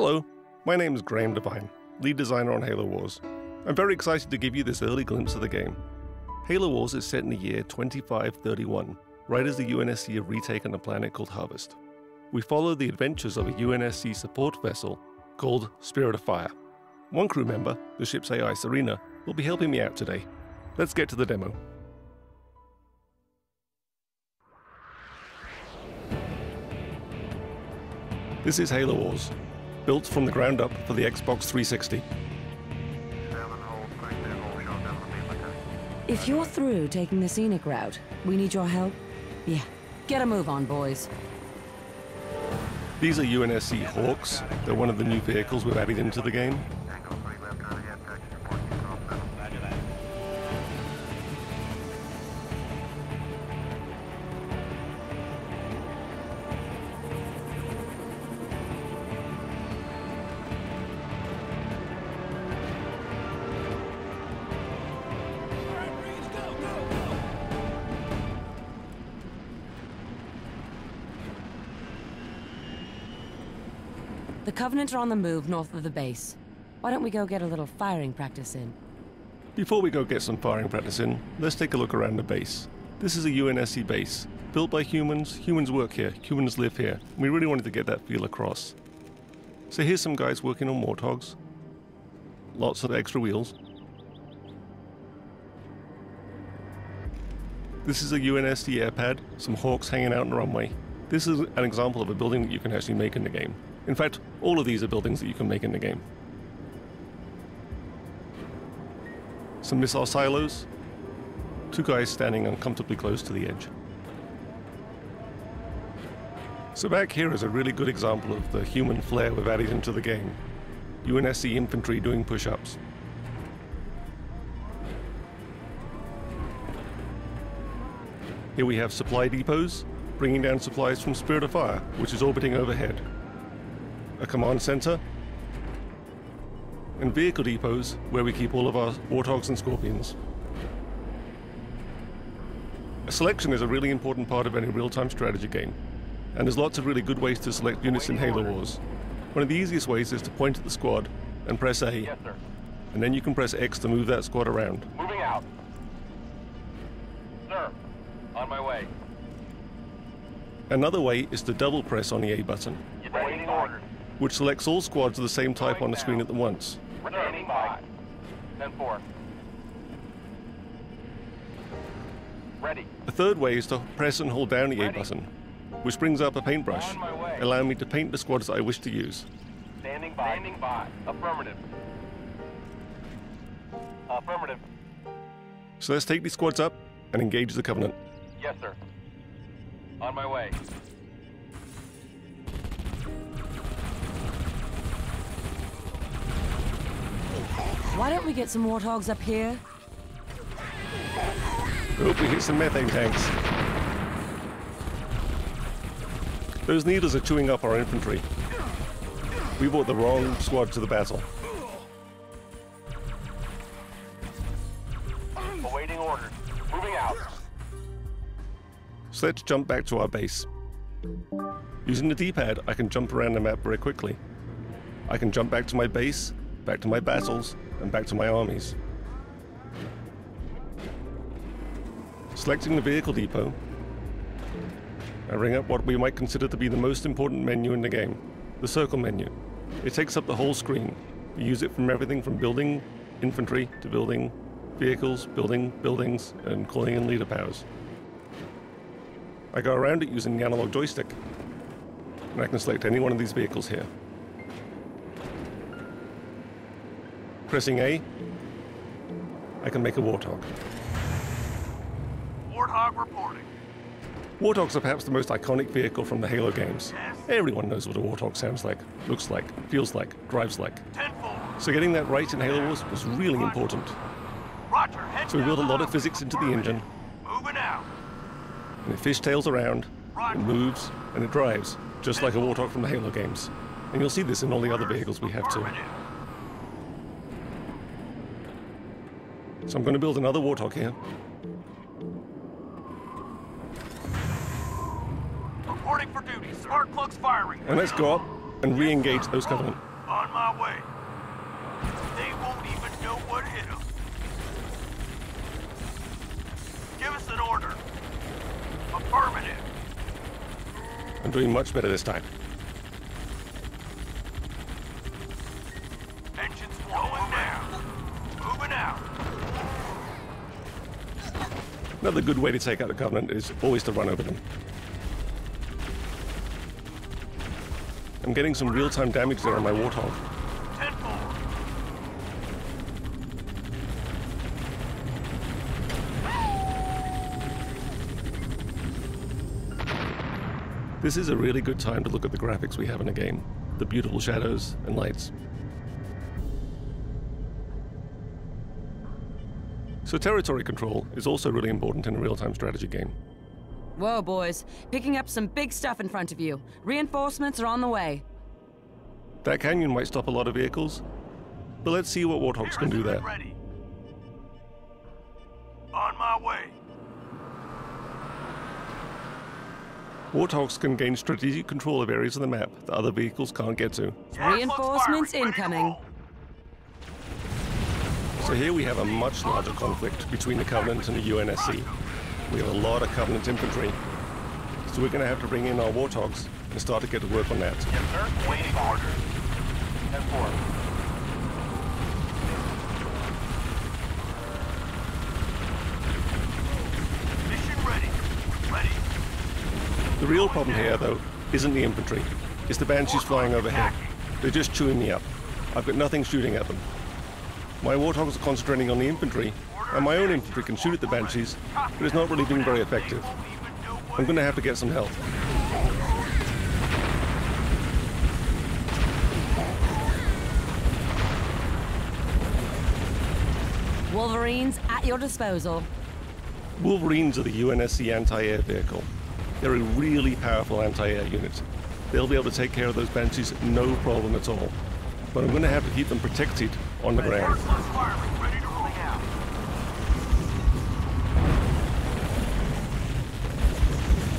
Hello, my name is Graham Devine, lead designer on Halo Wars. I'm very excited to give you this early glimpse of the game. Halo Wars is set in the year 2531, right as the UNSC have retaken a planet called Harvest. We follow the adventures of a UNSC support vessel called Spirit of Fire. One crew member, the ship's AI Serena, will be helping me out today. Let's get to the demo. This is Halo Wars, built from the ground up for the Xbox 360. If you're through taking the scenic route, we need your help. Yeah, get a move on, boys. These are UNSC Hawks. They're one of the new vehicles we've added into the game. The Covenant are on the move north of the base. Why don't we go get a little firing practice in? Before we go get some firing practice in, let's take a look around the base. This is a UNSC base, built by humans. Humans work here, humans live here. We really wanted to get that feel across. So here's some guys working on Warthogs. Lots of extra wheels. This is a UNSC air pad, some Hawks hanging out on the runway. This is an example of a building that you can actually make in the game. In fact, all of these are buildings that you can make in the game. Some missile silos. Two guys standing uncomfortably close to the edge. So back here is a really good example of the human flair we've added into the game. UNSC infantry doing push-ups. Here we have supply depots, bringing down supplies from Spirit of Fire, which is orbiting overhead. A command center, and vehicle depots where we keep all of our Warthogs and Scorpions. A selection is a really important part of any real-time strategy game, and there's lots of really good ways to select units in Halo Wars. One of the easiest ways is to point at the squad and press A, Yes, sir. and then you can press X to move that squad around. Moving out. Sir, on my way. Another way is to double press on the A button, Waiting orders. which selects all squads of the same type on the screen at once. Standing by. 10-4. Ready. A third way is to press and hold down the A button, which brings up a paintbrush, On my way. allowing me to paint the squads that I wish to use. Standing by. Standing by. Affirmative. Affirmative. So let's take these squads up and engage the Covenant. Yes, sir. On my way. Why don't we get some Warthogs up here? Hope we hit some methane tanks. Those needles are chewing up our infantry. We brought the wrong squad to the battle. Awaiting orders. Moving out. So let's jump back to our base. Using the D-pad, I can jump around the map very quickly. I can jump back to my base, back to my battles, and back to my armies. Selecting the vehicle depot, I bring up what we might consider to be the most important menu in the game, the circle menu. It takes up the whole screen. You use it from everything from building infantry to building vehicles, building buildings, and calling in leader powers. I go around it using the analog joystick, and I can select any one of these vehicles here. Pressing A, I can make a Warthog. Warthog reporting. Warthogs are perhaps the most iconic vehicle from the Halo games. Everyone knows what a Warthog sounds like, looks like, feels like, drives like. 10-4. So getting that right in Halo Wars was really important. Roger. Head So we down built a lot the of physics into the engine, Moving out. and it fishtails around, it moves, and it drives, just like a Warthog from the Halo games. And you'll see this in all the other vehicles we have too. So I'm going to build another Warthog here. Reporting for duty. Spark plugs firing. And let's go up and re-engage those Covenant. I'm doing much better this time. Engines going down. Moving out. Another good way to take out the Covenant is always to run over them. I'm getting some real-time damage there on my Warthog. 10-4. This is a really good time to look at the graphics we have in the game, the beautiful shadows and lights. So territory control is also really important in a real-time strategy game. Whoa, boys. Picking up some big stuff in front of you. Reinforcements are on the way. That canyon might stop a lot of vehicles, but let's see what Warthogs can do there. Ready. On my way. Warthogs can gain strategic control of areas of the map that other vehicles can't get to. Reinforcements incoming. So here we have a much larger conflict between the Covenant and the UNSC. We have a lot of Covenant infantry, so we're going to have to bring in our Warthogs and start to get to work on that. Yes, sir. Waiting order. 10-4. Mission ready. Ready. The real problem here, though, isn't the infantry. It's the Banshees flying overhead. They're just chewing me up. I've got nothing shooting at them. My Warthogs are concentrating on the infantry, and my own infantry can shoot at the Banshees, but it's not really being very effective. I'm going to have to get some help. Wolverines at your disposal. Wolverines are the UNSC anti-air vehicle. They're a really powerful anti-air unit. They'll be able to take care of those Banshees no problem at all. But I'm going to have to keep them protected on the ground. Ready to roll out.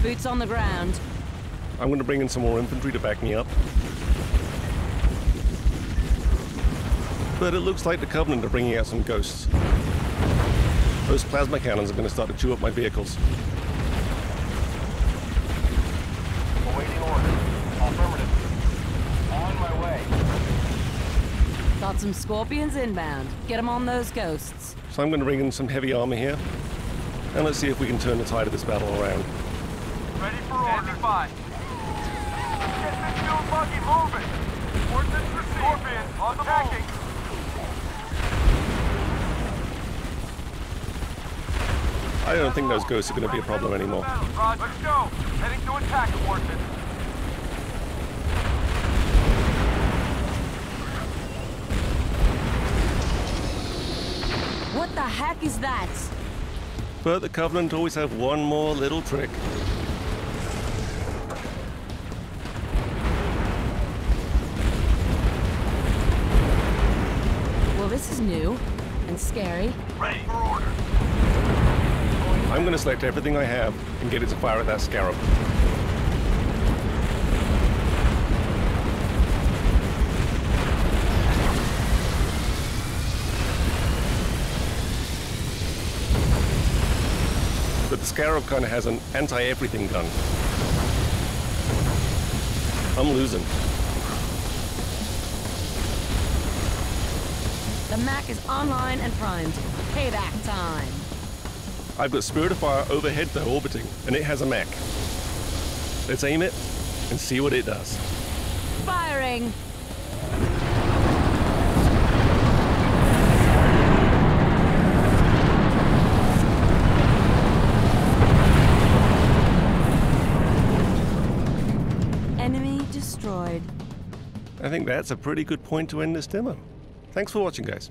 Boots on the ground. I'm going to bring in some more infantry to back me up. But it looks like the Covenant are bringing out some ghosts. Those plasma cannons are going to start to chew up my vehicles. Awaiting order. Affirmative. On my way. Got some Scorpions inbound. Get them on those ghosts. So I'm going to bring in some heavy armor here. And let's see if we can turn the tide of this battle around. Ready for order. Standing by. Get this fuel buggy moving. Ordnance received. Scorpion on the attacking. I don't think those ghosts are going to be a problem anymore. Roger. Let's go. Heading to attack, Ordnance. What the heck is that? But the Covenant always have one more little trick. Well, this is new and scary. Ready for order. I'm going to select everything I have and get it to fire at that Scarab. But the Scarab kind of has an anti-everything gun. I'm losing. The Mac is online and primed. Payback time. I've got Spirit of Fire overhead though, orbiting, and it has a mech. Let's aim it and see what it does. Firing. Enemy destroyed. I think that's a pretty good point to end this demo. Thanks for watching, guys.